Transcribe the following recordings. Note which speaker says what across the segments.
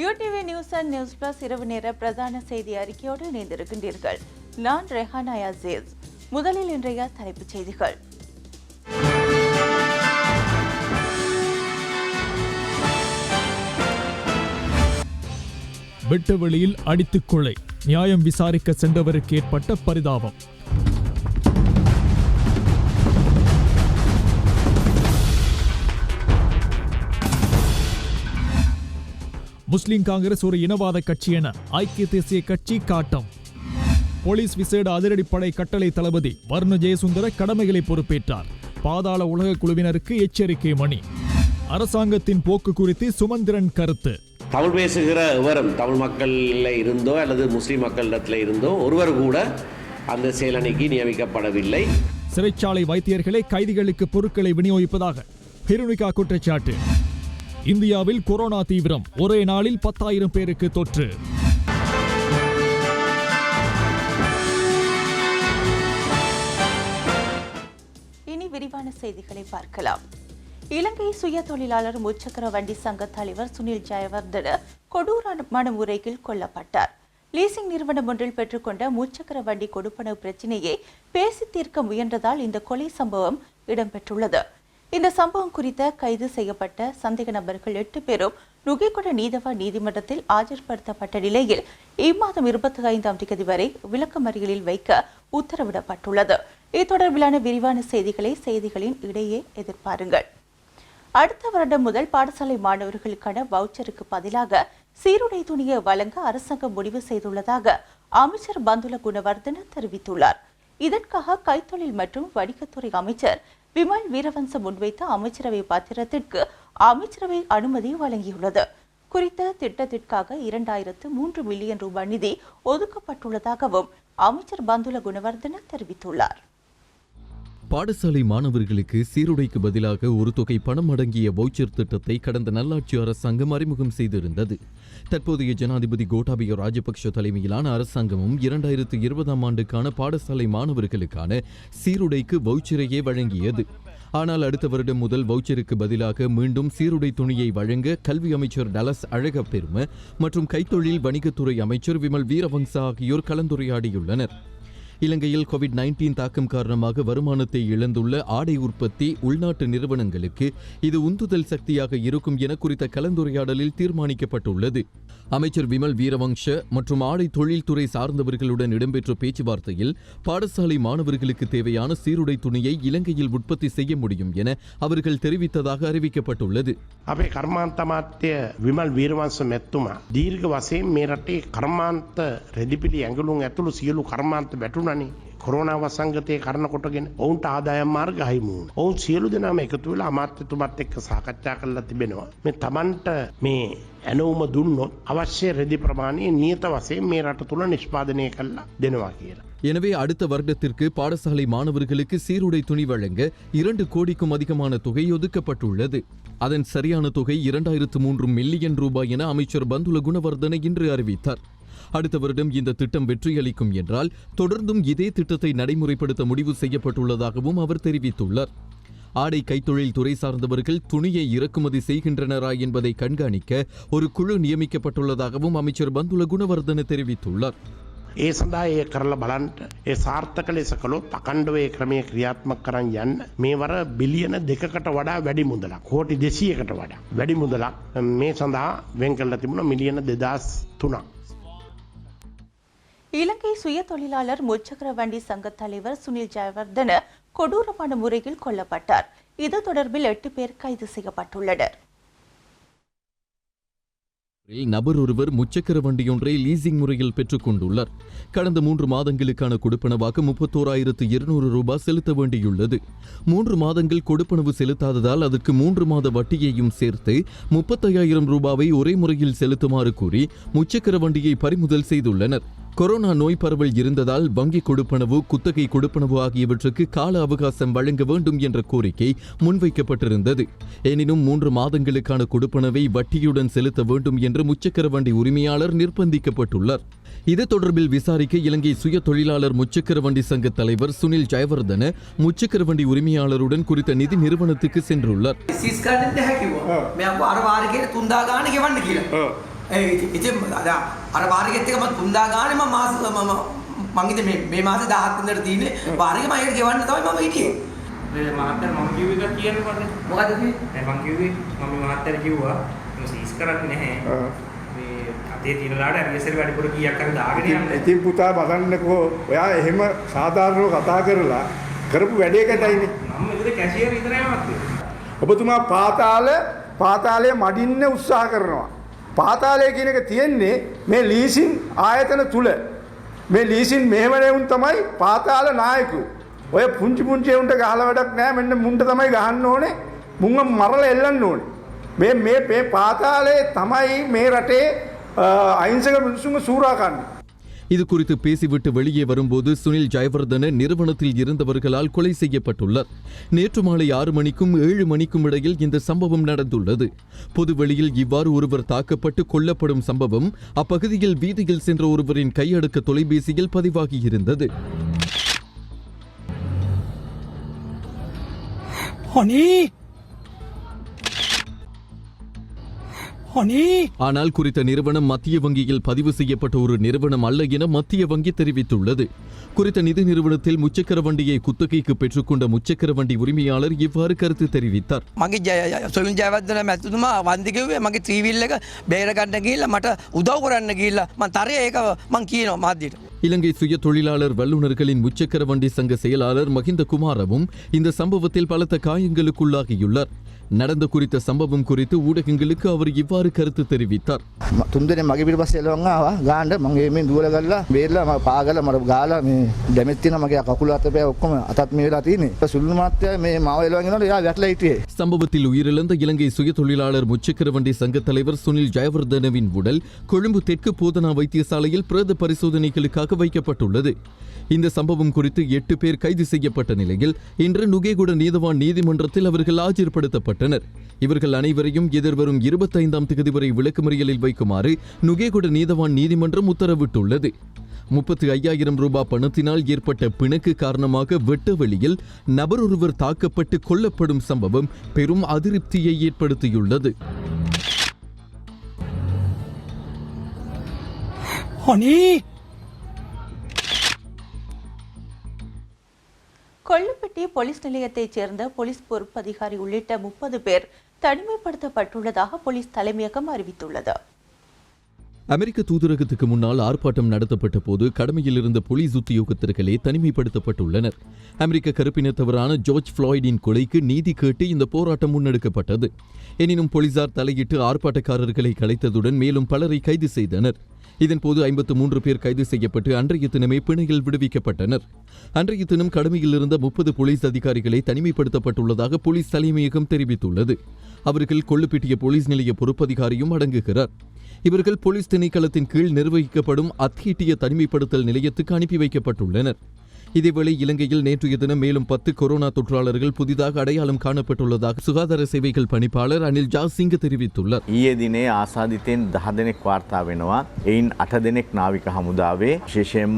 Speaker 1: UDV news and news plus இரவு நேர பிரதான செய்தி அறிக்கையோடு இணைந்திருக்கின்றீர்கள். நான் ரெஹானா அசீஸ். முதலில் இன்றைய தலைப்புச் செய்திகள்.
Speaker 2: வெட்ட வெளியில் அடித்துக் கொலை, நியாயம் விசாரிக்க சென்றவருக்கு ஏற்பட்ட பரிதாபம். முஸ்லிம் காங்கிரஸ் ஒரு இனவாத கட்சி என ஐக்கிய தேசிய கட்சி காட்டம். போலீஸ் விசேட அதிரடிப்படை கட்டளை தளபதி வர்ண ஜெயசுந்தர கடமைகளை பொறுப்பேற்றார். பாதாள உலக குழுவினருக்கு எச்சரிக்கை மணி. அரசாங்கத்தின் போக்கு குறித்து சுமந்திரன் கருத்து.
Speaker 3: தமிழ் பேசுகிற எவரும் தமிழ் மக்களில் இருந்தோ அல்லது முஸ்லிம் மக்களிடத்தில் இருந்தோ ஒருவர் கூட அந்த செயலணிக்கு நியமிக்கப்படவில்லை.
Speaker 2: சிறைச்சாலை வைத்தியர்களே கைதிகளுக்கு பொருட்களை விநியோகிப்பதாக ஹிருனிகா குற்றச்சாட்டு. இந்தியாவில் கொரோனா தீவிரம், ஒரே நாளில் 10,000 பேருக்கு தொற்று.
Speaker 1: இனி விரிவான செய்திகளை பார்க்கலாம். இலங்கை சுய தொழிலாளர் முச்சக்கர வண்டி சங்க தலைவர் சுனில் ஜெயவர்தன கொடூரமான முறையில் கொல்லப்பட்டார். லீசிங் நிறுவனம் ஒன்றில் பெற்றுக்கொண்ட முச்சக்கர வண்டி கொடுப்பனவு பிரச்சினையை பேசி தீர்க்க முயன்றதால் இந்த கொலை சம்பவம் இடம்பெற்றுள்ளது. இந்த சம்பவம் குறித்த கைது செய்யப்பட்ட சந்தேக நபர்கள் 8 பேரும் நுகேகொட நீதவான் நீதிமன்றத்தில் ஆஜர்படுத்தப்பட்ட நிலையில் இம்மாதம் 25ஆம் தேதி வரை விளக்கமறியலில் வைக்க உத்தரவிடப்பட்டுள்ளது. இது தொடர்பிலான விரிவான செய்திகளை செய்திகளின் இடையே எதிர்பாருங்கள். அடுத்த வருடம் முதல் பாடசாலை மாணவர்களுக்கான வவுச்சருக்கு பதிலாக சீருடை துணியை வழங்க அரசாங்கம் முடிவு செய்துள்ளதாக அமைச்சர் பந்துல குணவர்தன தெரிவித்துள்ளார். இதற்காக கைத்தொழில் மற்றும் வணிகத்துறை அமைச்சர் விமல் வீரவன்ச முன்வைத்த அமைச்சரவை பத்திரத்திற்கு அமைச்சரவை அனுமதி வழங்கியுள்ளது. குறித்த திட்டத்திற்காக 2003 மில்லியன் ரூபாய் நிதி ஒதுக்கப்பட்டுள்ளதாகவும் அமைச்சர் பந்துல குணவர்தன தெரிவித்துள்ளார்.
Speaker 4: பாடசாலை மாணவர்களுக்கு சீருடைக்கு பதிலாக ஒரு தொகை பணம் அடங்கிய வவுச்சர் திட்டத்தை கடந்த நல்லாட்சி அரசாங்கம் அறிமுகம் செய்திருந்தது. தற்போதைய ஜனாதிபதி கோட்டாபய ராஜபக்ஷ தலைமையிலான அரசாங்கமும் 2020ஆம் ஆண்டுக்கான பாடசாலை மாணவர்களுக்கான சீருடைக்கு வவுச்சரையே வழங்கியது. ஆனால் அடுத்த வருடம் முதல் வவுச்சருக்கு பதிலாக மீண்டும் சீருடை துணியை வழங்க கல்வி அமைச்சர் டலஸ் அழகப்பெரும மற்றும் கைத்தொழில் வணிகத்துறை அமைச்சர் விமல் வீரவங்ச ஆகியோர் கலந்துரையாடியுள்ளனர். இலங்கையில் கோவிட்-19 தாக்கம் காரணமாக வருமானத்தை இழந்துள்ள ஆடை உற்பத்தி உள்நாட்டு நிறுவனங்களுக்கு இது உந்துதல் சக்தியாக இருக்கும் என குறித்த கலந்துரையாடலில் தீர்மானிக்கப்பட்டுள்ளது. அமைச்சர் விமல் வீரவங்ச மற்றும் ஆடை தொழில்துறை சார்ந்தவர்களுடன் இடம்பெற்ற பேச்சுவார்த்தையில் பாடசாலை மாணவர்களுக்கு தேவையான சீருடை துணியை இலங்கையில் உற்பத்தி செய்ய முடியும் என அவர்கள் தெரிவித்ததாக அறிவிக்கப்பட்டுள்ளது.
Speaker 5: අපේ කර්මාන්ත අමාත්‍ය විමල් වීරවංශ මැතිතුමා දීර්ඝ වශයෙන් මේ රටේ කර්මාන්ත රෙදිපිලි ඇඟලුම් ඇතුළු සියලු කර්මාන්ත වැටුණානේ. කොරෝනා වසංගතයේ කරන කොටගෙන ඔවුන්ට ආදායම් මාර්ග අහිමි වුණා. ඔවුන් සියලු දෙනාම එකතු වෙලා අමාත්‍යතුමත් එක්ක සාකච්ඡා කරලා තිබෙනවා. මේ Tamanට මේ ඇනවුම දුන්නොත් අවශ්‍ය රෙදි ප්‍රමාණය නියත වශයෙන් මේ රට තුල නිෂ්පාදනය කරලා දෙනවා කියලා.
Speaker 4: எனவே அடுத்த வருடத்திற்கு பாடசாலை மாணவர்களுக்கு சீருடை துணி வழங்க 2 கோடிக்கும் அதிகமான தொகை ஒதுக்கப்பட்டுள்ளது. அதன் சரியான தொகை 2003 மில்லியன் ரூபாய் என அமைச்சர் பந்துல குணவர்தன இன்று அறிவித்தார். அடுத்த வருடம் இந்த திட்டம் வெற்றியளிக்கும் என்றால் தொடர்ந்தும் இதே திட்டத்தை நடைமுறைப்படுத்த முடிவு செய்யப்பட்டுள்ளதாகவும் அவர் தெரிவித்துள்ளார். ஆடை கைத்தொழில் துறை சார்ந்தவர்கள் துணியை இறக்குமதி செய்கின்றனரா என்பதை கண்காணிக்க ஒரு குழு நியமிக்கப்பட்டுள்ளதாகவும் அமைச்சர் பந்துல குணவர்தன தெரிவித்துள்ளார்.
Speaker 5: ඒ සඳහා ඒ කරලා බලන්න ඒ සාර්ථක ලෙස කළොත් අකණ්ඩව ඒ ක්‍රමයේ ක්‍රියාත්මක කරන් යන්න මේ වර බිලියන 2කට වඩා වැඩි මුදලක් කෝටි 200කට වඩා වැඩි මුදලක් මේ සඳහා වෙන් කරලා තිබුණා මිලියන 2003ක්.
Speaker 1: இலங்கை சுய தொழிலாளர் முச்சக்கர வண்டி சங்க தலைவர் சுனில் ஜெயவர்தன கொடூரமான முறையில் கொல்லப்பட்டார். இது தொடர்பில் 8 பேர் கைது செய்யப்பட்டுள்ளனர்.
Speaker 4: நபர் ஒருவர் முச்சக்கர வண்டியொன்றை லீசிங் முறையில் பெற்றுக் கொண்டுள்ளார். கடந்த 3 மாதங்களுக்கான கொடுப்பனவாக 31,200 ரூபாய் செலுத்த வேண்டியுள்ளது. 3 மாதங்கள் கொடுப்பனவு செலுத்தாததால் அதற்கு 3 மாத வட்டியையும் சேர்த்து 35,000 ரூபாவை ஒரே முறையில் செலுத்துமாறு கூறி முச்சக்கர வண்டியை பறிமுதல் செய்துள்ளனர். கொரோனா நோய் பரவல் இருந்ததால் வங்கி கொடுப்பனவு, குத்தகை கொடுப்பனவு ஆகியவற்றுக்கு கால அவகாசம் வழங்க வேண்டும் என்ற கோரிக்கை முன்வைக்கப்பட்டிருந்தது. எனினும் 3 மாதங்களுக்கான கொடுப்பனவை வட்டியுடன் செலுத்த வேண்டும் என்று முச்சக்கர வண்டி உரிமையாளர் நிர்பந்திக்கப்பட்டுள்ளார். இது தொடர்பில் விசாரிக்க இலங்கை சுய தொழிலாளர் முச்சக்கர வண்டி சங்க தலைவர் சுனில் ஜெயவர்தன முச்சக்கர வண்டி உரிமையாளருடன் குறித்த நிதி நிறுவனத்துக்கு சென்றுள்ளார்.
Speaker 6: ඉතින් අර වාරිකෙත් එක මම 3000 ගානේ මම මාස මම ඉතින් මේ මාසේ 17 වෙනිදාට තියෙන්නේ වාරික මම ඒකට ගෙවන්න තමයි මම හිටියේ.
Speaker 7: මේ මහත්තයා මම කිව්ව එක කියන්නකොනේ.
Speaker 6: මොකද කිව්වේ?
Speaker 7: මම කිව්වේ මම මහත්තයාට කිව්වා මම සීස් කරන්නේ නැහැ. මේ අතේ තියනලාට ඇරියසරි වැඩිපුර කීයක් හරි දාගෙන යන්න.
Speaker 8: ඉතින් පුතා බලන්නකෝ ඔයා එහෙම සාධාරණව කතා කරලා කරපු වැඩේකටයිනේ.
Speaker 7: මම ඉතින් කැෂියර් විතරයි මහත්තයා.
Speaker 8: ඔබතුමා පාතාලයේ මඩින්න උත්සාහ කරනවා. පාතාලය කියන එක තියෙන්නේ මේ ලීසින් ආයතන තුල. මේ ලීසින් මෙහෙවණෙවුන් තමයි පාතාල නායකයෝ. ඔය පුංචි උන්ට ගහලා වැඩක් නැහැ. මෙන්න මුන්ට තමයි ගහන්න ඕනේ. මුංග මරලා එල්ලන්න ඕනේ. මේ පාතාලයේ තමයි මේ රටේ අහිංසක මිනිසුන්ගේ සූරා කන්නේ.
Speaker 4: இது குறித்து பேசிவிட்டு வெளியே வரும்போது சுனில் ஜெயவர்தன நிறுவனத்தில் இருந்தவர்களால் கொலை செய்யப்பட்டுள்ளார். நேற்று மாலை 6 மணிக்கும் 7 மணிக்கும் இடையில் இந்த சம்பவம் நடந்துள்ளது. பொதுவெளியில் இவ்வாறு ஒருவர் தாக்கப்பட்டு கொல்லப்படும் சம்பவம் அப்பகுதியில் வீதியில் சென்ற ஒருவரின் கையடக்க தொலைபேசியில் பதிவாகியிருந்தது. ஆனால் குறித்த நிறுவனம் மத்திய வங்கியில் பதிவு செய்யப்பட்ட ஒரு நிறுவனம் அல்ல என மத்திய வங்கி தெரிவித்துள்ளது. குறித்த நிதி நிறுவனத்தில் முச்சக்கர வண்டியை குத்தகைக்கு பெற்றுக்கொண்ட முச்சக்கர வண்டி உரிமையாளர் இவ்வாறு கருத்து தெரிவித்தார்.
Speaker 6: මගේ සොයිල් ජයවර්ධන මැතිතුමා වන්දි කිව්වේ මගේ ත්‍රිවිල් එක බේර ගන්න ගිහිල්ලා මට උදව් කරන්න ගිහිල්ලා මම තරයේ ඒක මම කියනවා මාධ්‍යයට.
Speaker 4: இலங்கை சுய தொழிலாளர் வல்லுநர்களின் முச்சக்கர வண்டி சங்க செயலாளர் மஹிந்த குமாரவும் இந்த சம்பவத்தில் பலத்த காயங்களுக்குள்ளாகியுள்ளார். நடந்த குறித்த சம்பவம் குறித்து ஊடகங்களுக்கு அவர் இவ்வாறு கருத்து தெரிவித்தார்.
Speaker 9: තුන්දෙනෙක් මගේ පිටපස්සේ එළවන් ආවා ගාන්න මම මේ දුවල ගල්ලා බේරලා මම පාගලා මට ගාලා මේ දැමෙත් තියෙනවා මගේ කකුල අතපය ඔක්කොම අතත් මේ වෙලා තියෙන්නේ. සුළුණු මාත්‍යා මේ මාව එළවන් යනකොට එයා වැටලා හිටියේ.
Speaker 4: சம்பவத்தில் உயிரிழந்த இலங்கை சுய தொழிலாளர் முச்சக்கர வண்டி சங்க தலைவர் சுனில் ஜெயவர்தனவின் உடல் கொழும்பு தெற்கு போதனா வைத்தியசாலையில் பிரேத பரிசோதனைகளுக்காக வைக்கப்பட்டுள்ளது. இந்த சம்பவம் குறித்து 8 பேர் கைது செய்யப்பட்ட நிலையில் இன்று நுகேகுட நீதவான் நீதிமன்றத்தில் அவர்கள் ஆஜர்படுத்தப்பட்டனர். இவர்கள் அனைவரையும் எதிர்வரும் 25ஆம் தேதி வரை விளக்குமறியலில் வைக்குமாறு நுகேகுட நீதவான் நீதிமன்றம் உத்தரவிட்டுள்ளது. 35,000 ரூபாய் பணத்தினால் ஏற்பட்ட பிணக்கு காரணமாக வெட்ட வெளியில் நபர் ஒருவர் தாக்கப்பட்டு கொல்லப்படும் சம்பவம் பெரும் அதிருப்தியை ஏற்படுத்தியுள்ளது.
Speaker 1: கொள்ளுப்பட்டி போலீஸ் நிலையத்தைச் சேர்ந்த போலீஸ் பொறுப்பதிகாரி உள்ளிட்ட 30 பேர் தனிமைப்படுத்தப்பட்டுள்ளதாக போலீஸ் தலைமையகம் அறிவித்துள்ளது.
Speaker 4: அமெரிக்க தூதரகத்துக்கு முன்னால் ஆர்ப்பாட்டம் நடத்தப்பட்ட போது கடமையில் இருந்த போலீஸ் உத்தியோகத்தர்களே தனிமைப்படுத்தப்பட்டுள்ளனர். அமெரிக்க கருப்பினத்தவரான ஜார்ஜ் ஃப்ளாய்டின் கொலைக்கு நீதி கேட்டு இந்த போராட்டம் முன்னெடுக்கப்பட்டது. எனினும் போலீசார் தலையிட்டு ஆர்ப்பாட்டக்காரர்களை கலைத்ததுடன் மேலும் பலரை கைது செய்தனர். இதன்போது 53 பேர் கைது செய்யப்பட்டு அன்றைய தினமே பிணையில் விடுவிக்கப்பட்டனர். அன்றைய தினம் கடமையில் இருந்த 30 போலீஸ் அதிகாரிகளை தனிமைப்படுத்தப்பட்டுள்ளதாக போலீஸ் தலைமையகம் தெரிவித்துள்ளது. அவர்கள் கொள்ளுப்பிட்டிய போலீஸ் நிலைய பொறுப்பதிகாரியும் அடங்குகிறார். இவர்கள் போலீஸ் திணைக்களத்தின் கீழ் நிர்வகிக்கப்படும் அத்தியட்டிய தனிமைப்படுத்தல் நிலையத்துக்கு அனுப்பி வைக்கப்பட்டுள்ளனர். இதேவேளை இலங்கையில் நேற்றைய தினம் மேலும் 10 கொரோனா தொற்றாளர்கள் புதிதாக அடையாளம் காணப்பட்டுள்ளதாக சுகாதார சேவைகள் பணிப்பாளர் அனில் ஜாசிங்க தெரிவித்துள்ளார்.
Speaker 10: ඊයේ දිනේ ආසාදිතෙන් 10 දෙනෙක් වාර්තා වෙනවා. එයින් 8 දෙනෙක් නාවික හමුදාවේ විශේෂයෙන්ම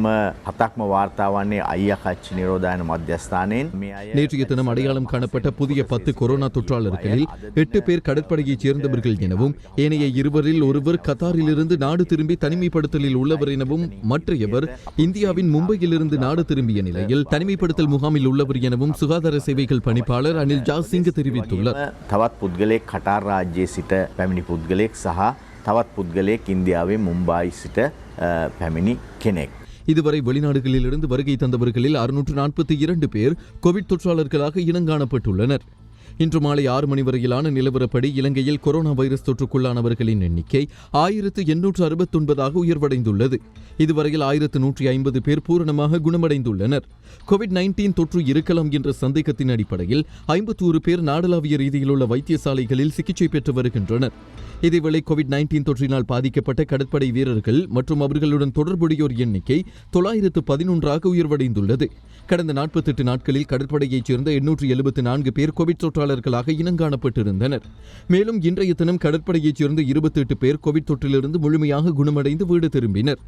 Speaker 10: 7ක්ම වාර්තා වන්නේ අයියාකච්චි නිරෝධායන මධ්‍යස්ථානයෙන්.
Speaker 4: நேற்றைய தினம் அடையாளம் காணப்பட்ட புதிய 10 கொரோனா தொற்றாளர்களில் 8 பேர் கடற்படையைச் சேர்ந்தவர்கள் எனவும் ஏனைய 2 ஒருவர் கத்தாரிலிருந்து நாடு திரும்பி தனிமைப்படுத்தலில் உள்ளவர் எனவும் மற்றையவர் இந்தியாவின் மும்பையிலிருந்து நாடு திரும்பிய நிலையில் தனிமைப்படுத்தல் முகாமில் உள்ளவர் எனவும் சுகாதார சேவைகள் பணிப்பாளர் அனில் ஜாசிங்க தெரிவித்துள்ளார்.
Speaker 10: තවත් පුද්ගලයෙක් කටාර් රාජ්‍යයේ සිට පැමිණි පුද්ගලයෙක් සහ තවත් පුද්ගලයෙක් ඉන්දියාවේ මුම්බායි සිට පැමිණි කෙනෙක්.
Speaker 4: இதுவரை வெளிநாடுகளிலிருந்து வருகை தந்தவர்களில் 642 பேர் கோவிட் தொற்றாளர்களாக இனங்காணப்பட்டுள்ளனர். இன்று மாலை 6 மணி வரையிலான நிலவரப்படி இலங்கையில் கொரோனா வைரஸ் தொற்றுக்குள்ளானவர்களின் எண்ணிக்கை 1869 உயர்வடைந்துள்ளது. இதுவரையில் 1150 பேர் பூரணமாக குணமடைந்துள்ளனர். கோவிட்-19 தொற்று இருக்கலாம் என்ற சந்தேகத்தின் அடிப்படையில் 51 பேர் நாடளாவிய ரீதியில் உள்ள வைத்தியசாலைகளில் சிகிச்சை பெற்று வருகின்றனர். இதேவேளை கோவிட்-19 தொற்றினால் பாதிக்கப்பட்ட கடற்படை வீரர்கள் மற்றும் அவர்களுடன் தொடர்புடையோர் எண்ணிக்கை 911 உயர்வடைந்துள்ளது. கடந்த 48 நாட்களில் கடற்படையைச் சேர்ந்த 874 பேர் கோவிட் தொற்றாளர்களாக இனங்காணப்பட்டிருந்தனர். மேலும் இன்றைய தினம் கடற்படையைச் சேர்ந்த 28 பேர் கோவிட் தொற்றிலிருந்து முழுமையாக குணமடைந்து வீடு திரும்பினர்.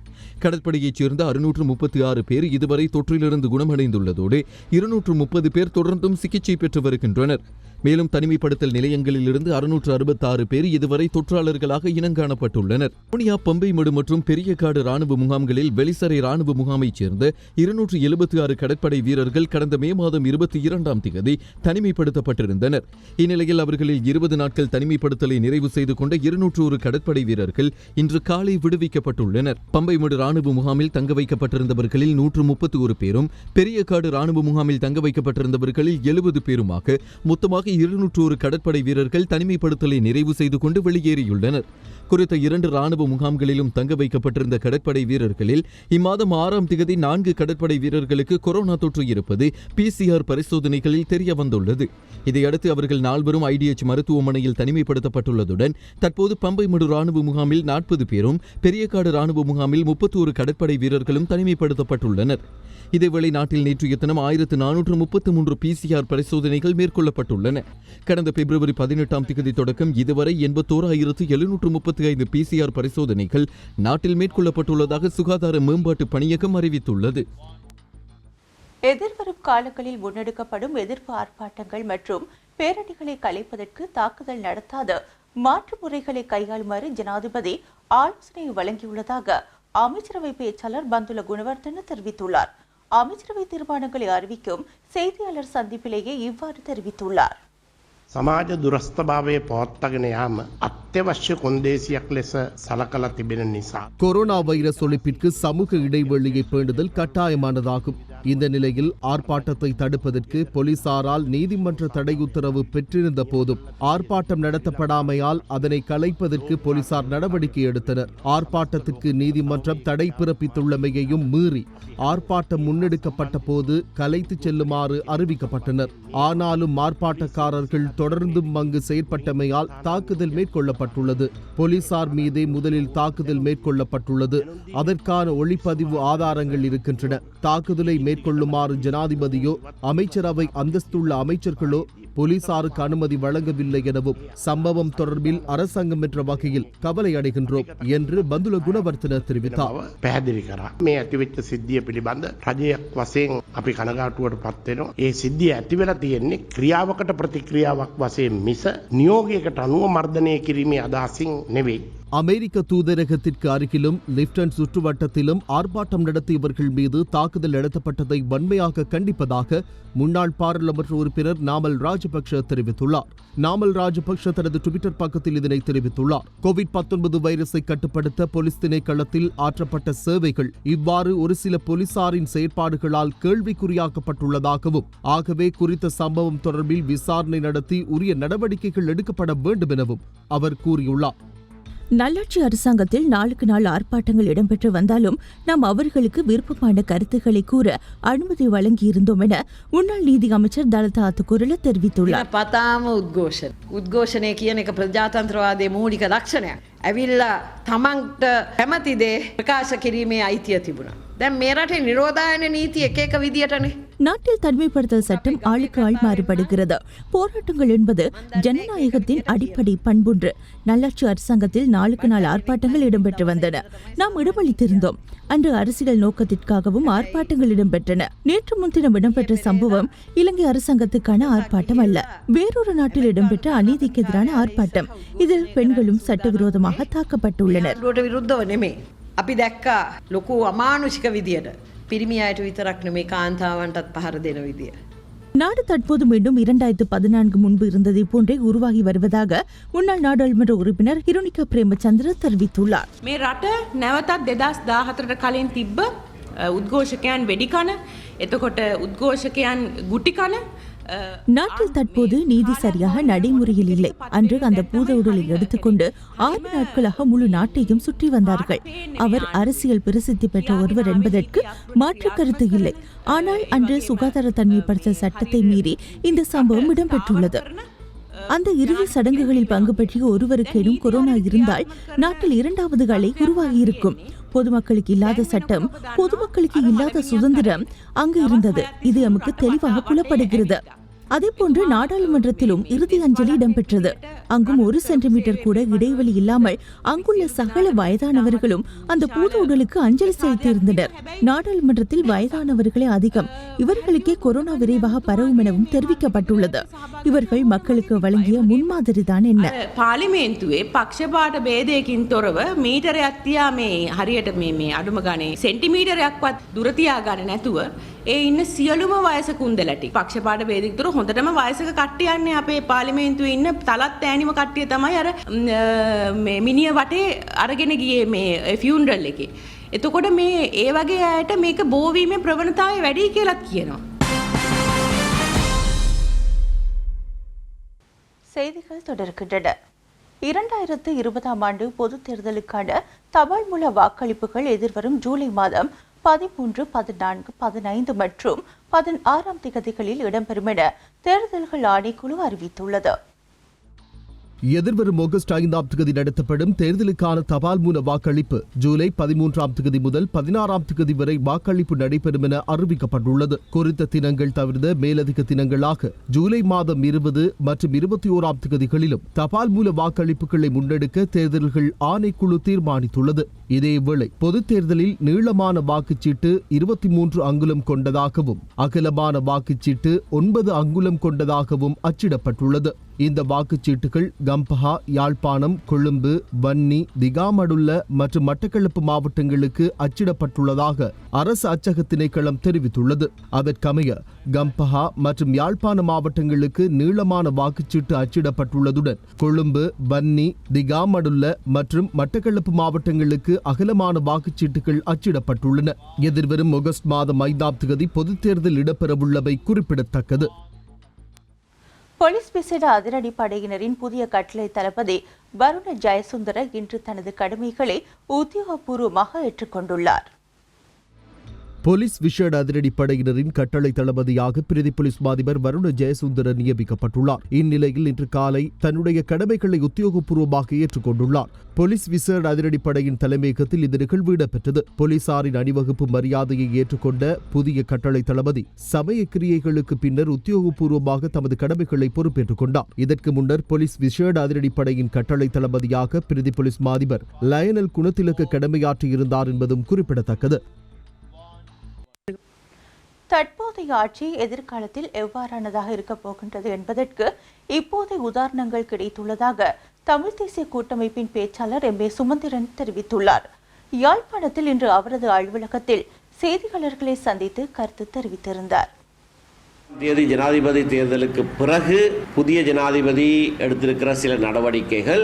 Speaker 4: கடற்படையைச் சேர்ந்த 636 பேர் இதுவரை தொற்றிலிருந்து குணமடைந்துள்ளதோடு 230 பேர் தொடர்ந்தும் சிகிச்சை பெற்று வருகின்றனர். மேலும் தனிமைப்படுத்தல் நிலையங்களிலிருந்து 666 பேர் இதுவரை தொற்றாளர்களாக இனங்காணப்பட்டுள்ளனர். வவுனியா, பம்பைமேடு மற்றும் பெரியகாடு ராணுவ முகாம்களில் வெளிசரை ராணுவ முகாமைச் சேர்ந்த 276 கடற்படை வீரர்கள் கடந்த மே மாதம் 22ஆம் தேதி தனிமைப்படுத்தப்பட்டிருந்தனர். இந்நிலையில் அவர்களில் 20 நாட்கள் தனிமைப்படுத்தலை நிறைவு செய்து கொண்ட 201 கடற்படை வீரர்கள் இன்று காலை விடுவிக்கப்பட்டுள்ளனர். பம்பைமேடு ராணுவ முகாமில் தங்க வைக்கப்பட்டிருந்தவர்களில் 131 பேரும், பெரியகாடு ராணுவ முகாமில் தங்க வைக்கப்பட்டிருந்தவர்களில் 70 பேருமாக மொத்தமாக 201 கடற்படை வீரர்கள் தனிமைப்படுத்தலை நிறைவு செய்து கொண்டு வெளியேறியுள்ளனர். குறித்த 2 ராணுவ முகாம்களிலும் தங்க வைக்கப்பட்டிருந்த கடற்படை வீரர்களில் இம்மாதம் 6ஆம் தேதி 4 கடற்படை வீரர்களுக்கு கொரோனா தொற்று இருப்பது PCR பரிசோதனைகளில் தெரிய வந்துள்ளது. இதையடுத்து அவர்கள் 4 IDH மருத்துவமனையில் தனிமைப்படுத்தப்பட்டுள்ளதுடன் தற்போது பம்பைமேடு ராணுவ முகாமில் 40 பேரும், பெரியகாடு ராணுவ முகாமில் 31 கடற்படை வீரர்களும் தனிமைப்படுத்தப்பட்டுள்ளனர். இதேவேளை நாட்டில் நேற்றைய தினம் 1433 PCR பரிசோதனைகள் மேற்கொள்ளப்பட்டுள்ளன. கடந்த பிப்ரவரி 18ஆம் தேதி தொடக்கம் இதுவரை 81,735 PCR பரிசோதனைகள் நாட்டில் மேற்கொள்ளப்பட்டுள்ளதாக சுகாதார மேம்பாட்டு பணியகம் அறிவித்துள்ளது.
Speaker 1: எதிர்வரும் காலங்களில் முன்னெடுக்கப்படும் எதிர்ப்பு ஆர்ப்பாட்டங்கள் மற்றும் பேரணிகளை கலைப்பதற்கு தாக்குதல் நடத்தாத மாற்று முறைகளை கையாளுமாறு ஜனாதிபதி ஆலோசனை வழங்கியுள்ளதாக அமைச்சரவை பேச்சாளர் பந்துல குணவர்தன தெரிவித்துள்ளார். அமைச்சரவை தீர்மானங்களை அறிவிக்கும் செய்தியாளர் சந்திப்பிலேயே இவ்வாறு தெரிவித்துள்ளார்.
Speaker 5: සමාජ දුරස්ථභාවය පවත්වාගෙන යාම අත්‍යවශ්‍ය කොන්දේසියක් ලෙස සලකලා තිබෙන නිසා
Speaker 11: கொரோனா வைரஸ் ஒழிப்பிற்கு சமூக இடைவெளியை பேணுதல் கட்டாயமானதாகும். இந்த நிலையில் ஆர்ப்பாட்டத்தை தடுப்பதற்கு போலீசாரால் நீதிமன்ற தடை உத்தரவு பெற்றிருந்த போதும் ஆர்ப்பாட்டம் நடத்தப்படாமையால் அதனை கலைப்பதற்கு போலீசார் நடவடிக்கை எடுத்தனர். ஆர்ப்பாட்டத்திற்கு நீதிமன்றம் தடை பிறப்பித்துள்ளமையையும் மீறி ஆர்ப்பாட்டம் முன்னெடுக்கப்பட்ட போது கலைத்து செல்லுமாறு அறிவிக்கப்பட்டனர். ஆனாலும் ஆர்ப்பாட்டக்காரர்கள் தொடர்ந்தும் அங்கு செயற்பட்டமையால் தாக்குதல் மேற்கொள்ளப்பட்டுள்ளது. போலீசார் மீதே முதலில் தாக்குதல் மேற்கொள்ளப்பட்டுள்ளது. அதற்கான ஒளிப்பதிவு ஆதாரங்கள் இருக்கின்றன. தாக்குதலை மேற்கொள்ளுமாறு ஜனாதிபதியோ அமைச்சரவை அந்தஸ்துள்ள அமைச்சர்களோ போலீசாருக்கு அனுமதி வழங்கவில்லை எனவும் சம்பவம் தொடர்பில் அரசாங்கம் என்ற வகையில் கவலை அடைகின்றோம் என்று பந்துல குணவர்தன தெரிவித்தார்.
Speaker 5: පැහැදිලි කරා. මේ ඇතිවෙච්ච සිද්ධිය පිළිබඳ රජයක් වශයෙන් අපි කනගාටුවට පත් වෙනවා. ඒ සිද්ධිය ඇති වෙලා තියෙන්නේ ක්‍රියාවකට ප්‍රතික්‍රියාවක් වශයෙන් මිස නියෝගයකට අනුව මර්ධනය කිරීමේ අදහසින් නෙවෙයි.
Speaker 11: அமெரிக்க தூதரகத்திற்கு அருகிலும் லிப்டன் சுற்றுவட்டத்திலும் ஆர்ப்பாட்டம் நடத்தியவர்கள் மீது தாக்குதல் நடத்தப்பட்டதை வன்மையாக கண்டிப்பதாக முன்னாள் பாராளுமன்ற உறுப்பினர் நாமல் ராஜபக்ஷ தெரிவித்துள்ளார். நாமல் ராஜபக்ஷ தனது ட்விட்டர் பக்கத்தில் இதனை தெரிவித்துள்ளார். கோவிட்-19 வைரஸை கட்டுப்படுத்த போலீஸ் திணைக்களத்தில் ஆற்றப்பட்ட சேவைகள் இவ்வாறு ஒரு சில போலீசாரின் செயற்பாடுகளால் கேள்விக்குறியாக்கப்பட்டுள்ளதாகவும், ஆகவே குறித்த சம்பவம் தொடர்பில் விசாரணை நடத்தி உரிய நடவடிக்கைகள் எடுக்கப்பட வேண்டும் எனவும் அவர் கூறியுள்ளார்.
Speaker 1: நல்லாட்சி அரசாங்கத்தில் நாளுக்கு நாள் ஆர்ப்பாட்டங்கள் இடம்பெற்று வந்தாலும் நாம் அவர்களுக்கு விருப்பமான கருத்துக்களை கூற அனுமதி வழங்கியிருந்தோம் என முன்னாள் நீதி அமைச்சர் தலதா அத்துக்குரல தெரிவித்துள்ளார்.
Speaker 12: පතාම උද්ඝෝෂණය කියන එක ප්‍රජාතන්ත්‍රවාදයේ මූලික ලක්ෂණයක්. ඇවිල්ලා තමන්ට කැමති දේ ප්‍රකාශ කිරීමේ අයිතිය තිබුණා. දැන් මේ රටේ නිරෝධායන නීති එක එක විදියටනේ.
Speaker 1: நாட்டில் தனிமைப்படுத்தல் சட்டம் ஆளுக்கு ஆள் மாறுபடுகிறது. போராட்டங்கள் என்பது ஜனநாயகத்தின் அடிப்படை பண்புன்று. நல்லாட்சி அரசாங்கத்தில் நாளுக்கு நாள் ஆர்ப்பாட்டங்கள் இடம்பெற்று வந்தன. நாம் இடமளித்திருந்தோம். அன்று அரசியல் நோக்கத்திற்காகவும் ஆர்ப்பாட்டங்கள் இடம்பெற்றன. நேற்று முன்தினம் இடம்பெற்ற சம்பவம் இலங்கை அரசாங்கத்துக்கான ஆர்ப்பாட்டம் அல்ல, வேறொரு நாட்டில் இடம்பெற்ற அநீதிக்கு எதிரான ஆர்ப்பாட்டம். இதில் பெண்களும் சட்டவிரோதமாக தாக்கப்பட்டுள்ளனர்.
Speaker 12: අපි දැක්කා ලොකු අමානුෂික විදියට පිරිමි අයට විතරක් නෙමෙයි කාන්තාවන්ටත් පහර දෙන විදිය.
Speaker 1: நாடு தற்போது மீண்டும் 2014 முன்பு இருந்ததை போன்றே உருவாகி வருவதாக முன்னாள் நாடாளுமன்ற உறுப்பினர் ஹிருணிகா பிரேமச்சந்திர தெரிவித்துள்ளார்.
Speaker 13: මේ රට නැවතත් 2014ට කලින් තිබ්බ උද්ඝෝෂකයන් වෙඩි කන, එතකොට උද්ඝෝෂකයන් ගුටි කන.
Speaker 1: நாட்டில் தற்போது நீதி சரியாக நடைமுறையில் இல்லை. அன்று அந்த பூத உடலை எடுத்துக்கொண்டு 6 நாட்களாக முழு நாட்டையும் சுற்றி வந்தார்கள். அவர் அரசியல் பிரசித்தி பெற்ற ஒருவர் என்பதற்கு மாற்று கருத்து இல்லை. ஆனால் அன்று சுகாதார தனிமைப்படுத்தல் சட்டத்தை மீறி இந்த சம்பவம் இடம்பெற்றுள்ளது. அந்த இறுதி சடங்குகளில் பங்கு பற்றிய ஒருவருக்கேனும் கொரோனா இருந்தால் நாட்டில் 2வது அலை உருவாகியிருக்கும். பொதுமக்களுக்கு இல்லாத சட்டம், பொதுமக்களுக்கு இல்லாத சுதந்திரம் அங்கு இருந்தது. இது நமக்கு தெளிவாக புலப்படுகிறது.
Speaker 14: அதேபோன்று நாடாளுமன்றத்திலும் இறுதி அஞ்சலி இடம்பெற்றது. அங்கும் 1 சென்டிமீட்டர் கூட இடைவெளி இல்லாமல் அங்குள்ள சகல வயதானவர்களும் அந்த பூத உடலுக்கு அஞ்சலி செலுத்தியிருந்தனர். நாடாளுமன்றத்தில் வயதானவர்களே அதிகம், இவர்களுக்கே கொரோனா விரைவாக பரவும் எனவும் தெரிவிக்கப்பட்டுள்ளது. இவர்கள் மக்களுக்கு வழங்கிய முன்மாதிரிதான் என்ன?
Speaker 13: පාර්ලිමේන්තුවේ පක්ෂපාත ભેදයකින් තොරව මීටරයක් තියා මේ හරියට මේ අඩුම ගානේ සෙන්ටිමීටරයක්වත් දුර තියාගන්න නැතුව ඒ ඉන්න සියලුම වයසක උන්දලටි පක්ෂපාත ભેදයකින් තොර හොඳටම වයසක කට්ටියන්නේ අපේ පාර්ලිමේන්තුවේ ඉන්න තලත් ඈනිම කට්ටිය තමයි අර මේ මිනිය වටේ අරගෙන ගියේ මේ ෆියුනරල් එකේ. එතකොට මේ ඒ වගේ අයට මේක බෝවීමේ ප්‍රවණතාවය වැඩි කියලාත් කියනවා.
Speaker 1: செய்திகள் தொடர்கின்றன. 2020ஆம் ஆண்டு பொதுத் தேர்தலுக்கான தபால் மூல வாக்களிப்புகள் எதிர்வரும் ஜூலை மாதம் 13, 14, 15 மற்றும் 16ஆம் தேதிகளில் இடம்பெறும் என தேர்தல்கள் ஆணைக்குழு அறிவித்துள்ளது.
Speaker 11: எதிர்வரும் ஆகஸ்ட் 5ஆம் தேதி நடத்தப்படும் தேர்தலுக்கான தபால் மூல வாக்களிப்பு ஜூலை 13ஆம் தேதி முதல் 16ஆம் தேதி வரை வாக்களிப்பு நடைபெறும் என அறிவிக்கப்பட்டுள்ளது. குறித்த தினங்கள் தவிர்த்த மேலதிக தினங்களாக ஜூலை மாதம் 20 மற்றும் 21ஆம் தேதிகளிலும் தபால் மூல வாக்களிப்புகளை முன்னெடுக்க தேர்தல்கள் ஆணைக்குழு தீர்மானித்துள்ளது. இதேவேளை பொதுத் தேர்தலில் நீளமான வாக்குச்சீட்டு 23 அங்குலம் கொண்டதாகவும் அகலமான வாக்குச்சீட்டு 9 அங்குலம் கொண்டதாகவும் அச்சிடப்பட்டுள்ளது. இந்த வாக்குச்சீட்டுகள் கம்பஹா, யாழ்ப்பாணம், கொழும்பு, வன்னி, திகாமடுல்ல மற்றும் மட்டக்களப்பு மாவட்டங்களுக்கு அச்சிடப்பட்டுள்ளதாக அரசு அச்சக திணைக்களம் தெரிவித்துள்ளது. அதற்கமைய கம்பஹா மற்றும் யாழ்ப்பாண மாவட்டங்களுக்கு நீளமான வாக்குச்சீட்டு அச்சிடப்பட்டுள்ளதுடன் கொழும்பு, வன்னி, திகாமடுல்ல மற்றும் மட்டக்களப்பு மாவட்டங்களுக்கு அகலமான வாக்குச்சீட்டுகள் அச்சிடப்பட்டுள்ளன. எதிர்வரும் ஆகஸ்ட் மாதம் 5ஆம் தேதி பொதுத் தேர்தல் இடம்பெறவுள்ளவை குறிப்பிடத்தக்கது.
Speaker 1: போலீஸ் விசேட அதிரடி படையினரின் புதிய கட்டளை தளபதி வருண ஜெயசுந்தர இன்று தனது கடமைகளை உத்தியோகபூர்வமாக ஏற்றுக்கொண்டுள்ளார்.
Speaker 11: போலீஸ் விசேட அதிரடி படையினரின் கட்டளை தளபதியாக பிரதி போலீஸ் மாதிபர் வருண ஜெயசுந்தர நியமிக்கப்பட்டுள்ளார். இந்நிலையில் இன்று காலை தன்னுடைய கடமைகளை உத்தியோகபூர்வமாக ஏற்றுக்கொண்டுள்ளார். போலீஸ் விசேட அதிரடி படையின் தலைமையகத்தில் இந்த நிகழ்வு இடம்பெற்றது. போலீசாரின் அணிவகுப்பு மரியாதையை ஏற்றுக்கொண்ட புதிய கட்டளை தளபதி சமய கிரியைகளுக்கு பின்னர் உத்தியோகபூர்வமாக தமது கடமைகளை பொறுப்பேற்றுக் கொண்டார். இதற்கு முன்னர் போலீஸ் விசேட அதிரடி படையின் கட்டளை தளபதியாக பிரதி போலீஸ் மாதிபர் லயனல் குணத்திலக்க கடமையாற்றியிருந்தார் என்பதும் குறிப்பிடத்தக்கது.
Speaker 1: தற்போதைய ஆட்சி எதிர்காலத்தில் எவ்வாறானதாக இருக்கப் போகின்றது என்பதற்கு இப்போதைய உதாரணங்கள் கிடைத்துள்ளதாக தமிழ் தேசிய கூட்டமைப்பின் பேச்சாளர் எம் ஏ சுமந்திரன் தெரிவித்துள்ளார். யாழ்ப்பாணத்தில் இன்று அவரது அலுவலகத்தில் செய்தியாளர்களை சந்தித்து கருத்து தெரிவித்திருந்தார்.
Speaker 3: ஜனாதிபதி தேர்தலுக்கு பிறகு புதிய ஜனாதிபதி எடுத்திருக்கிற சில நடவடிக்கைகள்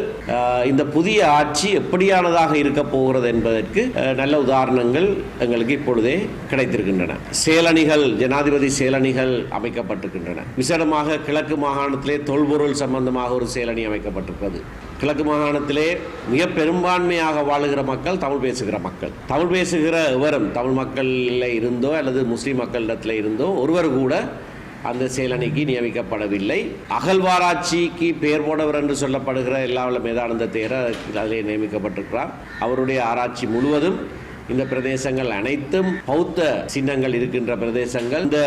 Speaker 3: இந்த புதிய ஆட்சி எப்படியானதாக இருக்க போகிறது என்பதற்கு நல்ல உதாரணங்கள் எங்களுக்கு இப்பொழுதே கிடைத்திருக்கின்றன. செயலணிகள், ஜனாதிபதி செயலணிகள் அமைக்கப்பட்டிருக்கின்றன. விசேடமாக கிழக்கு மாகாணத்திலே தொல்பொருள் சம்பந்தமாக ஒரு செயலணி அமைக்கப்பட்டிருக்கிறது. கிழக்கு மாகாணத்திலே மிக பெரும்பான்மையாக வாழுகிற மக்கள் தமிழ் பேசுகிற மக்கள். தமிழ் பேசுகிற எவரும் தமிழ் மக்களில் இருந்தோ அல்லது முஸ்லீம் மக்களிடத்தில் இருந்தோ ஒருவர் கூட அந்த செயலணிக்கு நியமிக்கப்படவில்லை. அகழ்வாராய்ச்சிக்கு பெயர் போனவர் என்று சொல்லப்படுகிற எல்லாவல்ல மேதானந்த தேரர் அதிலே நியமிக்கப்பட்டிருக்கிறார். அவருடைய ஆராய்ச்சி முழுவதும் இந்த பிரதேசங்கள் அனைத்தும் பௌத்த சின்னங்கள் இருக்கின்ற பிரதேசங்கள். இந்த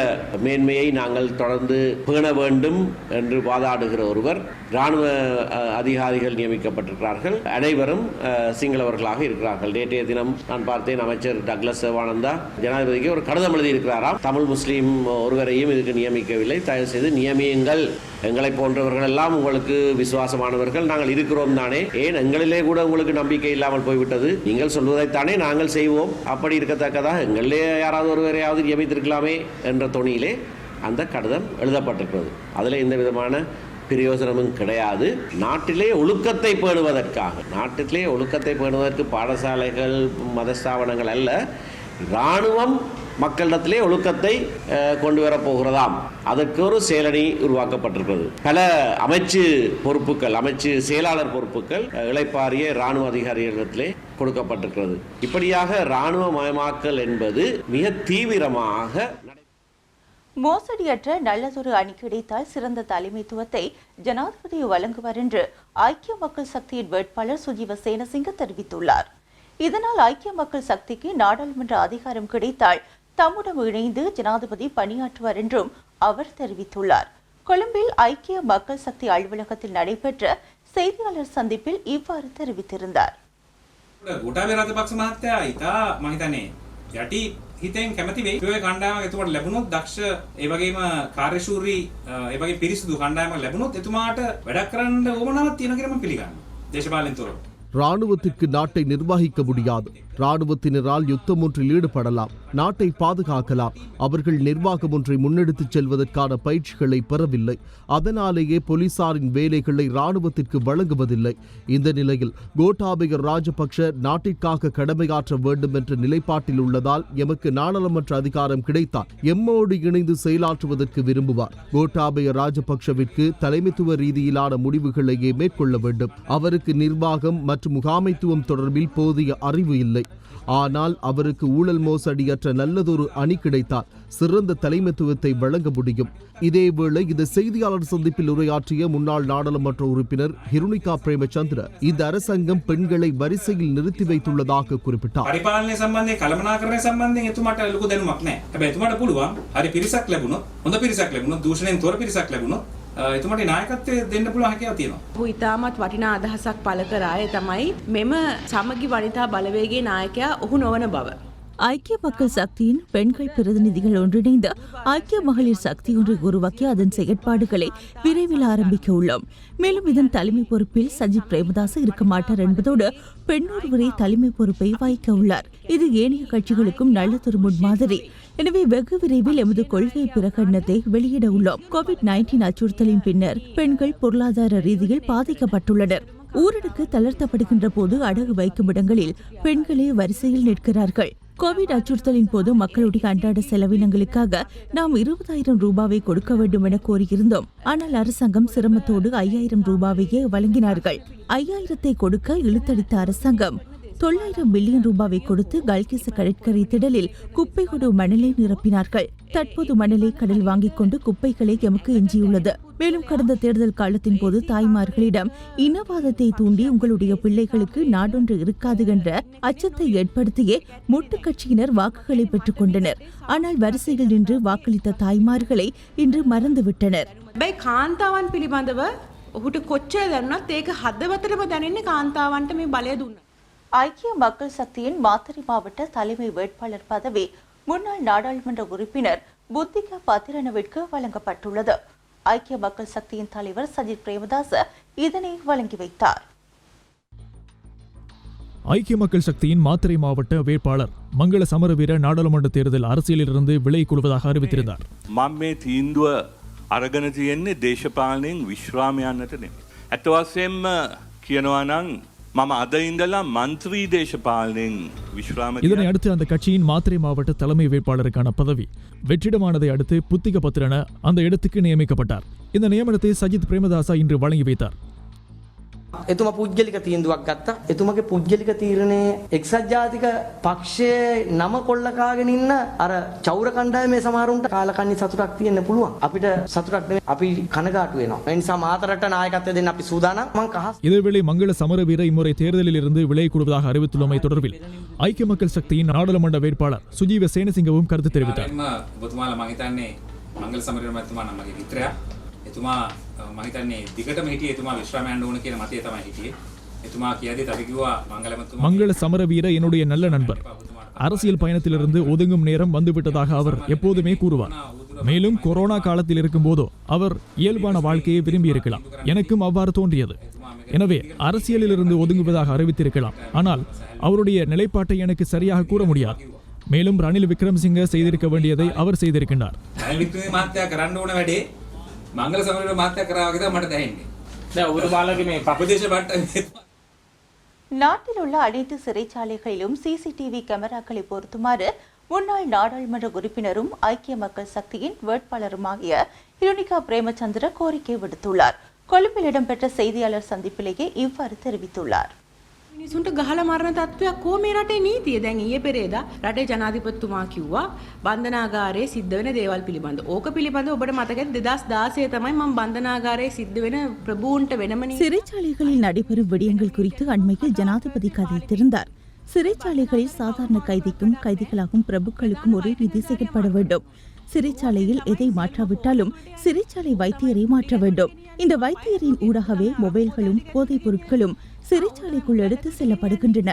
Speaker 3: மேன்மையை நாங்கள் தொடர்ந்து பேண வேண்டும் என்று வாதாடுகிற ஒருவர். இராணுவ அதிகாரிகள் நியமிக்கப்பட்டிருக்கிறார்கள். அனைவரும் சிங்களவர்களாக இருக்கிறார்கள். நேற்றைய தினம் நான் பார்த்தேன், அமைச்சர் டக்ளஸ் தேவானந்தா ஜனாதிபதிக்கு ஒரு கடிதம் எழுதியிருக்கிறாராம். தமிழ் முஸ்லீம் ஒருவரையும் இதுக்கு நியமிக்கவில்லை, தயவு செய்து நியமியுங்கள். எங்களை போன்றவர்கள் எல்லாம் உங்களுக்கு விசுவாசமானவர்கள், நாங்கள் இருக்கிறோம் தானே, ஏன் எங்களிலே கூட உங்களுக்கு நம்பிக்கை இல்லாமல் போய்விட்டது, நீங்கள் சொல்வதைத்தானே நாங்கள் செய்வோம், அப்படி இருக்கத்தக்கதாக எங்களிலே யாராவது ஒருவரையாவது நியமித்திருக்கலாமே என்ற தொனியிலே அந்த கடிதம் எழுதப்பட்டிருக்கிறது. அதில் எந்த விதமான பிரயோஜனமும் கிடையாது. நாட்டிலே ஒழுக்கத்தை பேணுவதற்கு பாடசாலைகள், மதஸ்தாபனங்கள் அல்ல, இராணுவம் மக்களிடத்திலே ஒழுக்கத்தை கொண்டு வரப்போகிறதாம். அதற்கு ஒரு செயலணி உருவாக்கப்பட்டிருக்கிறது. பல அமைச்சு செயலாளர் பொறுப்புகள் இளைப்பாறிய இராணுவ அதிகாரிகளிடத்திலே கொடுக்கப்பட்டிருக்கிறது. இப்படியாக இராணுவ மயமாக்கல் என்பது மிக தீவிரமாக
Speaker 1: மோசடியற்ற நல்லதொரு அணி கிடைத்தால் சிறந்த தலைமைத்துவத்தை ஜனாதிபதி வழங்குவார் என்று ஐக்கிய மக்கள் சக்தியின் வேட்பாளர் சுஜீவ சேனசிங்க தெரிவித்துள்ளார். இதனால் ஐக்கிய மக்கள் சக்திக்கு நாடாளுமன்ற அதிகாரம் கிடைத்தால் தம்முடன் இணைந்து ஜனாதிபதி பணியாற்றுவார் என்றும் அவர் தெரிவித்துள்ளார். கொழும்பில் ஐக்கிய மக்கள் சக்தி அலுவலகத்தில் நடைபெற்ற செய்தியாளர் சந்திப்பில் இவ்வாறு தெரிவித்திருந்தார்.
Speaker 7: ගොටාබේ රාජපක්ෂ මහත්තයා ඉතා මම හිතන්නේ යටි හිතෙන් කැමති වෙයි. ඒ කණ්ඩායමක් එතුමාට ලැබුණොත් දක්ෂ ඒ වගේම කාර්යශූරී ඒ වගේ පිරිසිදු කණ්ඩායමක් ලැබුණොත් එතුමාට වැඩක් කරන්න ඕමනාවක් තියෙන කියලා මම පිළිගන්නවා. දේශපාලන තොරව.
Speaker 11: ராணுவத்திற்கு நாட்டை நிர்வகிக்க முடியாது. ராணுவத்தினரால் யுத்தம் ஒன்றில் ஈடுபடலாம், நாட்டை பாதுகாக்கலாம். அவர்கள் நிர்வாகம் ஒன்றை முன்னெடுத்துச் செல்வதற்கான பயிற்சிகளை பெறவில்லை. அதனாலேயே போலீசாரின் வேலைகளை ராணுவத்திற்கு வழங்குவதில்லை. இந்த நிலையில் கோட்டாபய ராஜபக்ஷ நாட்டிற்காக கடமையாற்ற வேண்டும் என்ற நிலைப்பாட்டில் உள்ளதால் எமக்கு நாடாளுமன்ற அதிகாரம் கிடைத்தால் எம்மோடு இணைந்து செயலாற்றுவதற்கு விரும்புவார். கோட்டாபய ராஜபக்ஷவிற்கு தலைமைத்துவ ரீதியிலான முடிவுகளையே மேற்கொள்ள வேண்டும். அவருக்கு நிர்வாகம் மற்றும் முகாமைத்துவம் தொடர்பில் போதிய அறிவு இல்லை. ஆனால் அவருக்கு ஊழல் மோசடியற்ற நல்லதொரு அணி கிடைத்தால் சிறந்த தலைமைத்துவத்தை வழங்க முடியும். இதேவேளை இந்த செய்தியாளர் சந்திப்பில் உரையாற்றிய முன்னாள் நாடாளுமன்ற உறுப்பினர் ஹிருணிகா பிரேமச்சந்திர இந்த அரசாங்கம் பெண்களை வரிசையில் நிறுத்தி வைத்துள்ளதாக குறிப்பிட்டார்.
Speaker 7: පරිපාලනය සම්බන්ධයෙන් කළමනාකරණය සම්බන්ධයෙන් එතුමාට ලොකු දැනුමක් නැහැ. හැබැයි එතුමාට පුළුවන් හරි පිරිසක් ලැබුණොත්, හොඳ පිරිසක් ලැබුණොත්, දූෂණයෙන් තොර පිරිසක් ලැබුණොත් එතුමාට නායකත්වය දෙන්න පුළුවන් හැකියාව තියෙනවා.
Speaker 13: ඔහු ඉතාමත් වටිනා අදහසක් පළ කරාය තමයි මෙම සමගි වනිතා බලවේගයේ நாயකයා ඔහු නොවන බව.
Speaker 14: ஐக்கிய மக்கள் சக்தியின் பெண்கள் பிரதிநிதிகள் ஒன்றிணைந்து ஐக்கிய மகளிர் சக்தி ஒன்றை உருவாக்கி அதன் செயற்பாடுகளை விரைவில் ஆரம்பிக்க உள்ளோம். மேலும் இதன் தலைமை பொறுப்பில் சஜித் பிரேமதாச இருக்க மாட்டார் என்பதோடு பெண்ணொருவரே தலைமை பொறுப்பை வகிக்க உள்ளார். இது ஏனைய கட்சிகளுக்கும் நல்லதொரு முன்மாதிரி. எனவே வெகு விரைவில் எமது கொள்கை பிரகடனத்தை வெளியிட உள்ளோம். கோவிட்-19 அச்சுறுத்தலின் பின்னர் பெண்கள் பொருளாதார ரீதியில் பாதிக்கப்பட்டுள்ளனர். ஊரடங்கு தளர்த்தப்படுகின்ற போது அடகு வைக்கும் இடங்களில் பெண்களே வரிசையில் நிற்கிறார்கள். கோவிட் அச்சுறுத்தலின் போது மக்களுடைய அன்றாட செலவினங்களுக்காக நாம் 20,000 ரூபாவை கொடுக்க வேண்டும் என கோரியிருந்தோம். ஆனால் அரசாங்கம் சிரமத்தோடு 5,000 ரூபாவையே வழங்கினார்கள். 5,000 கொடுக்க இழுத்தடித்த அரசாங்கம் 900 மில்லியன் ரூபாவை கொடுத்து கல்கிச கடற்கரை திடலில் குப்பையோடு மணலை நிரப்பினார்கள். தற்போது மணலை கடல் வாங்கிக் கொண்டு குப்பைகளை எமக்கு எஞ்சியுள்ளது. மேலும் கடந்த தேர்தல் காலத்தின் போது தாய்மார்களிடம் இனவாதத்தை தூண்டி உங்களுடைய பிள்ளைகளுக்கு நாடொன்று இருக்காது என்ற அச்சத்தை ஏற்படுத்தியே மொட்டு கட்சியினர் வாக்குகளை பெற்றுக் கொண்டனர். ஆனால் வரிசையில் நின்று வாக்களித்த தாய்மார்களை இன்று மறந்துவிட்டனர்.
Speaker 13: හැබැයි කාන්තාවන් පිළිබඳව ඔහුට කොච්චර දැනුණත් ඒක හදවතටම දැනෙන්නේ කාන්තාවන්ට මේ බලය දුන්නා.
Speaker 1: ஐக்கிய மக்கள் சக்தியின் மாத்தறை மாவட்ட தலைமை வேட்பாளர் பதவி முன்னாள் நாடாளுமன்ற உறுப்பினர் புத்திக பத்திரனவிற்கு வழங்கப்பட்டுள்ளது. ஐக்கிய மக்கள் சக்தியின் தலைவர் சஜித் பிரேமதாச இதனை வழங்கி வைத்தார்.
Speaker 2: ஐக்கிய மக்கள் சக்தியின் மாத்தறை மாவட்ட வேட்பாளர் மங்கள சமரவீர நாடாளுமன்ற தேர்தல் அரசியலிலிருந்து விலகிக் கொள்வதாக அறிவித்திருந்தார்.
Speaker 15: මම මේ තීන්දුව අරගෙන තියෙන්නේ දේශපාලනයෙන් විශ්‍රාම යන්නට නෙමෙයි. ඇත්ත වශයෙන්ම කියනවා නම් මම අද ඉඳලා മന്ത്രി දේශපාලනයෙන් විශ්‍රාම.
Speaker 2: இதனை அடுத்து அந்த கட்சியின் மாத்தறை மாவட்ட தலைமை வேட்பாளருக்கான பதவி வெற்றிடமானதை அடுத்து புத்திக பத்திரன அந்த இடத்துக்கு நியமிக்கப்பட்டார். இந்த நியமனத்தை சஜித் பிரேமதாசா இன்று வழங்கி வைத்தார்.
Speaker 6: එතුමා පුද්ගලික තීන්දුවක් ගත්තා. එතුමාගේ පුද්ගලික තීරණය එක්සත් ජාතික පක්ෂයේ නම කොල්ල කාගෙන ඉන්න අර චෞර කණ්ඩායමේ සමහරුන්ට කාලකන්ණි සතුටක් තියෙන්න පුළුවන්. අපිට සතුටක් නෙමෙයි, අපි කනගාටු වෙනවා. ඒ නිසා මාතරට නායකත්වය දෙන්න අපි සූදානම්. මං කහස්.
Speaker 2: இதேவேளை மங்கள சமரவீர இம்முறை தேர்தலில் இருந்து விலகிக் கொள்வதாக அறிவித்துள்ளமை தொடர்பில் ஐக்கிய மக்கள் சக்தியின் நாடாளுமன்ற வேட்பாளர் சுஜீவ சேனசிங்கவும் கருத்து தெரிவித்தார்.
Speaker 7: ඔබතුමාලා මම හිතන්නේ මංගල සමරවීර මහත්මයා නම් මගේ මිත්‍රයා. එතුමා මම හිතන්නේ දිගටම හිටියේ එතුමා විශ්‍රාම යන්න ඕන කියන මතය තමයි හිටියේ. එතුමා කියද්දි අපි කිව්වා මංගල මහත්මයා
Speaker 2: மங்கள சமரவீர என்னுடைய நல்ல நண்பர். அரசியல் பயணத்திலிருந்து ஒதுங்கும் நேரம் வந்துவிட்டதாக அவர் எப்போதுமே கூறுவார். மேலும் கொரோனா காலத்தில் இருக்கும் போதோ அவர் இயல்பான வாழ்க்கையை விரும்பியிருக்கலாம். எனக்கும் அவ்வாறு தோன்றியது. எனவே அரசியலிலிருந்து ஒதுங்குவதாக அறிவித்திருக்கலாம். ஆனால் அவருடைய நிலைப்பாட்டை எனக்கு சரியாக கூற முடியாது. மேலும் ரணில் விக்ரமசிங்க செய்திருக்க வேண்டியதை அவர் செய்திருக்கின்றார்.
Speaker 7: මංගල සමරවීර මහත්තයා කරා වගේ තමයි මට දැනෙන්නේ. දැන් ඔබට බාලගේ මේ ප්‍රදේශ බට්ට
Speaker 1: நாட்டில் உள்ள அனைத்து சிறைச்சாலைகளிலும் சிசிடிவி கேமராக்களை பொருத்துமாறு முன்னாள் நாடாளுமன்ற உறுப்பினரும் ஐக்கிய மக்கள் சக்தியின் வேட்பாளருமாகிய ஹிருணிகா பிரேமச்சந்திர கோரிக்கை விடுத்துள்ளார். கொழும்பில் இடம்பெற்ற செய்தியாளர் சந்திப்பிலேயே இவ்வாறு தெரிவித்துள்ளார்.
Speaker 13: මිනිසුන්ට ගහලා මරන තත්ත්වයක් කො මේ රටේ නීතිය. දැන් ඊයේ පෙරේදා රටේ ජනාධිපතිතුමා කිව්වා බන්ධනාගාරයේ සිද්ධ වෙන දේවල් පිළිබඳ. ඕක පිළිබඳ ඔබට මතකද 2016 තමයි මම බන්ධනාගාරයේ සිද්ධ වෙන ප්‍රභූන්ට වෙනම
Speaker 14: சிறைச்சாலைகளில் நடைபெறும் விடயங்கள் குறித்து அண்மையில் ஜனாதிபதி கதைத்திருந்தார். சிறைச்சாலைகளில் சாதாரண கைதிக்கும் கைதிகளாகும் பிரபுக்களுக்கும் ஒரே நீதி செயற்பட வேண்டும். சிறைச்சாலையில் எதை மாற்றாவிட்டாலும் சிறைச்சாலை வைத்தியரை மாற்ற வேண்டும். இந்த வைத்தியரின் ஊடாகவே மொபைல்களும் போதைப் பொருட்களும் சிறைச்சாலைக்குள் எடுத்து செல்லப்படுகின்றன.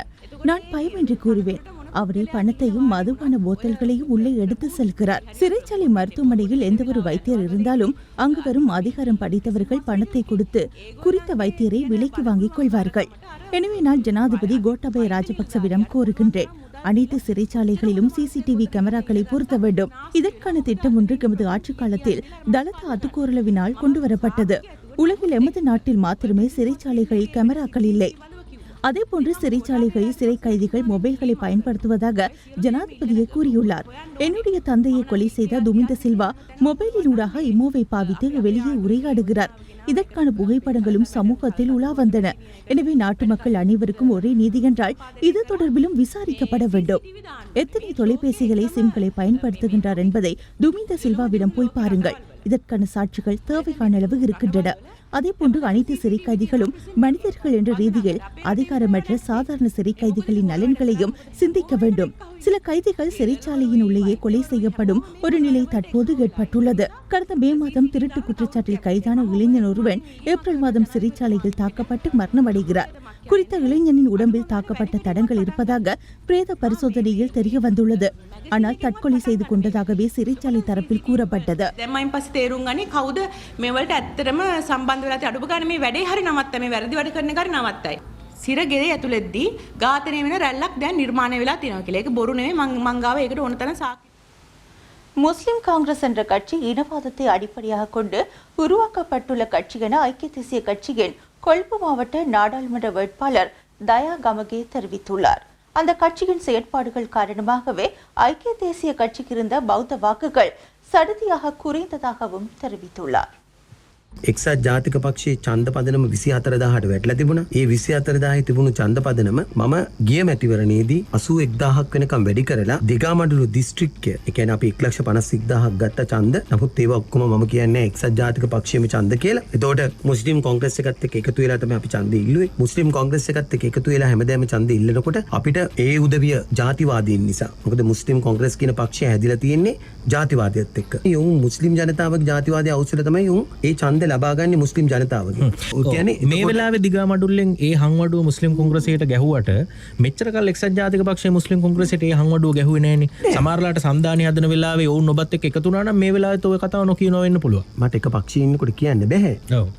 Speaker 14: நான் பயமின்றி கூறுவேன், அவரே பணத்தையும் மதுபான போத்தல்களையும் உள்ளே எடுத்து செல்கிறார். சிறைச்சாலை மருத்துவமனையில் எந்தவொரு வைத்தியர் இருந்தாலும் அங்கு வரும் அதிகாரம் படித்தவர்கள் பணத்தை கொடுத்து குறித்த வைத்தியரை விலைக்கு வாங்கிக் கொள்வார்கள். எனவே நான் ஜனாதிபதி கோட்டாபய ராஜபக்சவிடம் கோருகின்றேன், அனைத்து சிறைச்சாலைகளிலும் சிசிடிவி கேமராக்களை பொருத்த வேண்டும். இதற்கான திட்டம் ஒன்று எமது ஆட்சிக் காலத்தில் தலத அத்துக்கோரளவினால் கொண்டுவரப்பட்டது. உலகில் எமது நாட்டில் மாத்திரமே சிறைச்சாலைகளில் கேமராக்கள் இல்லை. அதேபோன்று சிறைச்சாலைகளில் சிறை கைதிகள் மொபைல்களை பயன்படுத்துவதாக ஜனாதிபதியை கூறியுள்ளார். என்னுடைய தந்தையை கொலை செய்த துமிந்த சில்வா மொபைலினூடாக இமோவை பாவித்து வெளியே உரையாடுகிறார். இதற்கான புகைப்படங்களும் சமூகத்தில் உலா வந்தன. எனவே நாட்டு மக்கள் அனைவருக்கும் ஒரே நீதி என்றால் இது தொடர்பிலும் விசாரிக்கப்பட வேண்டும். எத்தனை தொலைபேசிகளை சிம்களை பயன்படுத்துகின்றார் என்பதை துமிந்த சில்வாவிடம் போய் பாருங்கள். இதற்கான சாட்சிகள் தேவையான அளவு இருக்கின்றன. அதேபோன்று அனைத்து சிறை கைதிகளும் மனிதர்கள் என்ற ரீதியில் அதிகாரமற்ற சாதாரண சிறை கைதிகளின் நலன்களையும் சிந்திக்க வேண்டும். சில கைதிகள் சிறைச்சாலையின் உள்ளேயே கொலை செய்யப்படும் ஒரு நிலை தற்போது ஏற்பட்டுள்ளது. கடந்த மே மாதம் திருட்டு குற்றச்சாட்டில் கைதான இளைஞன் ஒருவன் ஏப்ரல் மாதம் சிறைச்சாலையில் தாக்கப்பட்டு மரணமடைகிறார். குறித்த இளைஞனின் உடம்பில் தாக்கப்பட்ட தடங்கள் இருப்பதாக பிரேத பரிசோதனையில் தெரிய வந்துள்ளது. ஆனால் தற்கொலை செய்து கொண்டதாகவே சிறைச்சாலை தரப்பில் கூறப்பட்டது.
Speaker 13: තේරුම් ගන්නේ කවුද මේවලට ඇත්තටම සම්බන්ධ වෙලා තියෙන්නේ. අඩුම ගානේ මේ වැඩේ හරි නවත්තයි, මේ වැරදි වැඩ කරන එක හරි නවත්තයි. සිරගෙදේ ඇතුළෙද්දී ඝාතනය වෙන රැල්ලක් දැන් නිර්මාණය වෙලා තියෙනවා කියලා. ඒක බොරු නෙමෙයි. මං ගාව ඒකට ඕන තරම් සාක්ෂි.
Speaker 1: முஸ்லிம் காங்கிரஸ் என்ற கட்சி இனவாதத்தை அடிப்படையாக கொண்டு உருவாக்கப்பட்டுள்ள கட்சி என ஐக்கிய தேசிய கட்சியின் கொழும்பு மாவட்ட நாடாளுமன்ற வேட்பாளர் தயா கமகே தெரிவித்துள்ளார். அந்த கட்சியின் செயற்பாடுகள் காரணமாகவே ஐக்கிய தேசிய கட்சிக்கு இருந்த பௌத்த வாக்குகள் சடுதியாக குறைந்ததாகவும் தெரிவித்துள்ளார்.
Speaker 16: එක්සත් ජාතික පක්ෂයේ ඡන්ද පදනම 24000ට වැටලා තිබුණා. ඒ 24000 තිබුණු ඡන්ද පදනම මම ගිය මැතිවරණයේදී 81000ක් වෙනකම් වැඩි කරලා දිගාමඩුළු දිස්ත්‍රික්කය, ඒ කියන්නේ අපි 151000ක් ගත්ත ඡන්ද. නමුත් ඒවා ඔක්කොම මම කියන්නේ එක්සත් ජාතික පක්ෂයේම ඡන්ද කියලා. එතකොට මුස්ලිම් කොංග්‍රස් එකත් එක්ක එකතු වෙලා තමයි අපි ඡන්ද ඉල්ලුවේ. මුස්ලිම් කොංග්‍රස් එකත් එක්ක එකතු වෙලා හැමදාම ඡන්ද ඉල්ලනකොට අපිට ඒ උදවිය ජාතිවාදීන් නිසා. මොකද මුස්ලිම් කොංග්‍රස් කියන පක්ෂය හැදිලා තියෙන්නේ ජාතිවාදයත් එක්ක. යොමු මුස්ලිම් ජනතාවගේ ජාතිවාදයේ අවශ්‍යල තමයි යොමු ඒ ඡන්ද ලබාගන්නේ මුස්ලිම් ජනතාවගේ.
Speaker 17: මේ වෙලාවේ දිගාමඩුල්ලෙන් ඒ හංවඩුව මුස්ලිම් කොංග්‍රසයට ගැහුවට මෙච්චර කල් එක්සත් ජාතික පක්ෂයේ මුස්ලිම් කොංග්‍රසයට ඒ හංවඩුව ගැහුවේ නෑනේ. සමහරලාට සම්දානිය හදන වෙලාවේ ඔවුන් ඔබත් එක්ක එකතු වුණා නම් මේ වෙලාවෙත් ඔය කතාව නොකියනවා වෙන්න පුළුවන්.
Speaker 16: මට එක පක්ෂයේ ඉන්නකොට කියන්න බෑ.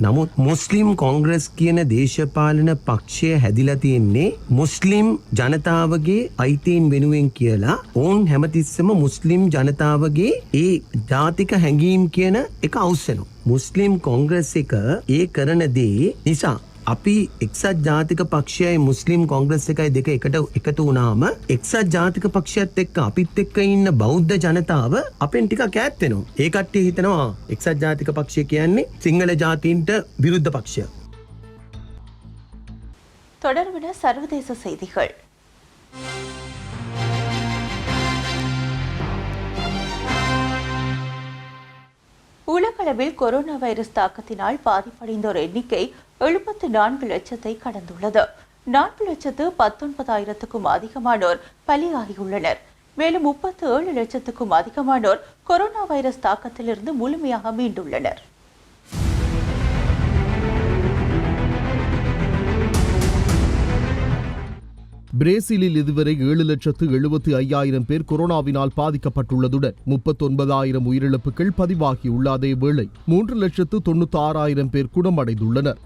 Speaker 16: නමුත් මුස්ලිම් කොංග්‍රස් කියන දේශපාලන පක්ෂය හැදිලා තියෙන්නේ මුස්ලිම් ජනතාවගේ අයිතීන් වෙනුවෙන් කියලා. ඔවුන් හැමතිස්සෙම මුස්ලිම් ජනතාවගේ ඒ ජාතික හැඟීම් කියන එක අවශ්‍යනවා. මුස්ලිම් කොංග්‍රස් එක ඒ කරන දේ නිසා අපි එක්සත් ජාතික පක්ෂයයි මුස්ලිම් කොංග්‍රස් එකයි දෙක එකට එකතු වුණාම එක්සත් ජාතික පක්ෂයත් එක්ක අපිත් එක්ක ඉන්න බෞද්ධ ජනතාව අපෙන් ටිකක් ඈත් වෙනවා. ඒ කට්ටිය හිතනවා එක්සත් ජාතික පක්ෂය කියන්නේ සිංහල ජාතීන්ට විරුද්ධ පක්ෂය.
Speaker 1: தொடர்பன சர்வதேச செய்திகள். உலகளவில் கொரோனா வைரஸ் தாக்கத்தினால் பாதிப்படைந்தோர் எண்ணிக்கை 74 லட்சத்தை கடந்துள்ளது. 4,19,000க்கும் அதிகமானோர் பலியாகியுள்ளனர். மேலும் 37 லட்சத்துக்கும் அதிகமானோர் கொரோனா வைரஸ் தாக்கத்திலிருந்து முழுமையாக மீண்டுள்ளனர்.
Speaker 11: பிரேசிலில் இதுவரை 7,75,000 பேர் கொரோனாவினால் பாதிக்கப்பட்டுள்ளதுடன் 39,000 உயிரிழப்புகள் பதிவாகியுள்ள அதே வேளை 3,96,000 பேர் குணமடைந்துள்ளனர்.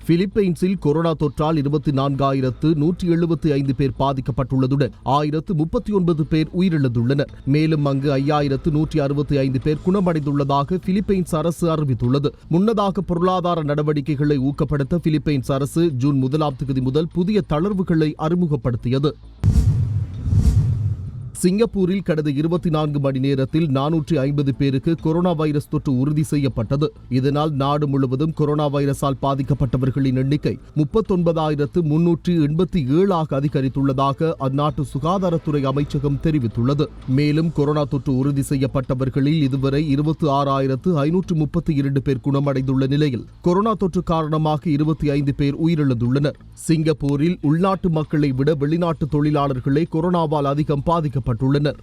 Speaker 11: பிலிப்பைன்ஸில் கொரோனா தொற்றால் 24,175 பேர் பாதிக்கப்பட்டுள்ளதுடன் 1,039 பேர் உயிரிழந்துள்ளனர். மேலும் அங்கு 5,165 பேர் குணமடைந்துள்ளதாக பிலிப்பைன்ஸ் அரசு அறிவித்துள்ளது. முன்னதாக பொருளாதார நடவடிக்கைகளை ஊக்கப்படுத்த பிலிப்பைன்ஸ் அரசு ஜூன் 1ஆம் தேதி முதல் புதிய தளர்வுகளை அறிமுகப்படுத்தியது. சிங்கப்பூரில் கடந்த 24 மணி நேரத்தில் 450 பேருக்கு கொரோனா வைரஸ் தொற்று உறுதி செய்யப்பட்டது. இதனால் நாடு முழுவதும் கொரோனா வைரஸால் பாதிக்கப்பட்டவர்களின் எண்ணிக்கை 39,387 அதிகரித்துள்ளதாக அந்நாட்டு சுகாதாரத்துறை அமைச்சகம் தெரிவித்துள்ளது. மேலும் கொரோனா தொற்று உறுதி செய்யப்பட்டவர்களில் இதுவரை 26,532 பேர் குணமடைந்துள்ள நிலையில் கொரோனா தொற்று காரணமாக 25 பேர் உயிரிழந்துள்ளனர். சிங்கப்பூரில் உள்நாட்டு மக்களை விட வெளிநாட்டு தொழிலாளர்களே கொரோனாவால் அதிகம் பாதிக்கப்பட்டுள்ளனர். செய்யப்பட்டுள்ளனர்.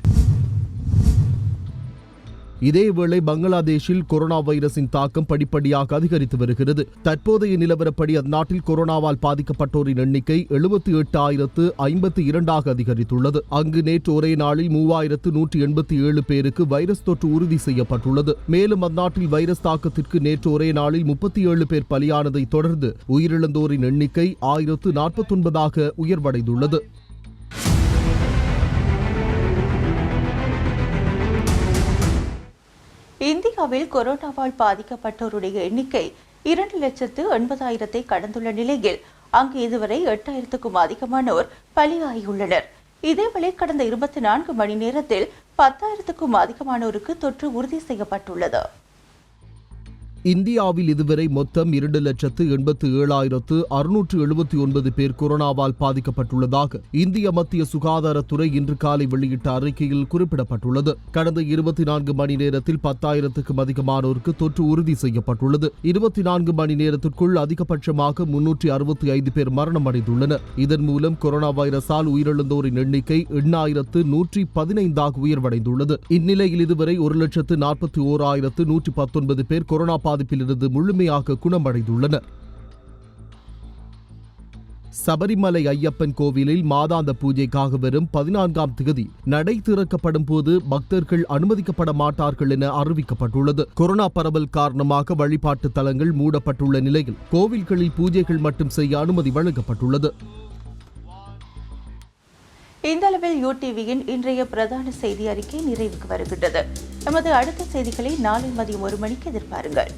Speaker 11: இதேவேளை பங்களாதேஷில் கொரோனா வைரஸின் தாக்கம் படிப்படியாக அதிகரித்து வருகிறது. தற்போதைய நிலவரப்படி அந்நாட்டில் கொரோனாவால் பாதிக்கப்பட்டோரின் எண்ணிக்கை 78,052 அதிகரித்துள்ளது. அங்கு நேற்று ஒரே நாளில் 3,187 பேருக்கு வைரஸ் தொற்று உறுதி செய்யப்பட்டுள்ளது. மேலும் அந்நாட்டில் வைரஸ் தாக்கத்திற்கு நேற்று ஒரே நாளில் 37 பேர் பலியானதை தொடர்ந்து உயிரிழந்தோரின் எண்ணிக்கை 1049 உயர்வடைந்துள்ளது.
Speaker 1: இந்தியாவில் கொரோனாவால் பாதிக்கப்பட்டோருடைய எண்ணிக்கை 2,80,000 கடந்துள்ள நிலையில் அங்கு இதுவரை 8,000க்கும் அதிகமானோர் பலியாகியுள்ளனர். இதேவேளை கடந்த 24 மணி நேரத்தில் 10,000க்கும் அதிகமானோருக்கு தொற்று உறுதி செய்யப்பட்டுள்ளது.
Speaker 11: இந்தியாவில் இதுவரை மொத்தம் 2,87,679 பேர் கொரோனாவால் பாதிக்கப்பட்டுள்ளதாக இந்திய மத்திய சுகாதாரத்துறை இன்று காலை வெளியிட்ட அறிக்கையில் குறிப்பிடப்பட்டுள்ளது. கடந்த 24 மணி நேரத்தில் 10,000க்கும் அதிகமானோருக்கு தொற்று உறுதி செய்யப்பட்டுள்ளது. 24 மணி நேரத்திற்குள் அதிகபட்சமாக 365 பேர் மரணமடைந்துள்ளனர். இதன் மூலம் கொரோனா வைரஸால் உயிரிழந்தோரின் எண்ணிக்கை 8,115 உயர்வடைந்துள்ளது. இந்நிலையில் இதுவரை 1,41,119 பேர் கொரோனா பாதிப்பிலிருந்து முழுமையாக குணமடைந்துள்ளனர். சபரிமலை ஐயப்பன் கோவிலில் மாதாந்த பூஜைக்காக வரும் 14ஆம் தேதி நடை திறக்கப்படும் போது பக்தர்கள் அனுமதிக்கப்பட மாட்டார்கள் என அறிவிக்கப்பட்டுள்ளது. கொரோனா பரவல் காரணமாக வழிபாட்டு தலங்கள் மூடப்பட்டுள்ள நிலையில் கோவில்களில் பூஜைகள் மட்டும் செய்ய அனுமதி வழங்கப்பட்டுள்ளது.
Speaker 1: இந்த அளவில் யூடிவியின் இன்றைய பிரதான செய்தி அறிக்கை நிறைவுக்கு வருகின்றது. நமது அடுத்த செய்திகளை நாளை மதியம் 1 மணிக்கு எதிர்பாருங்கள்.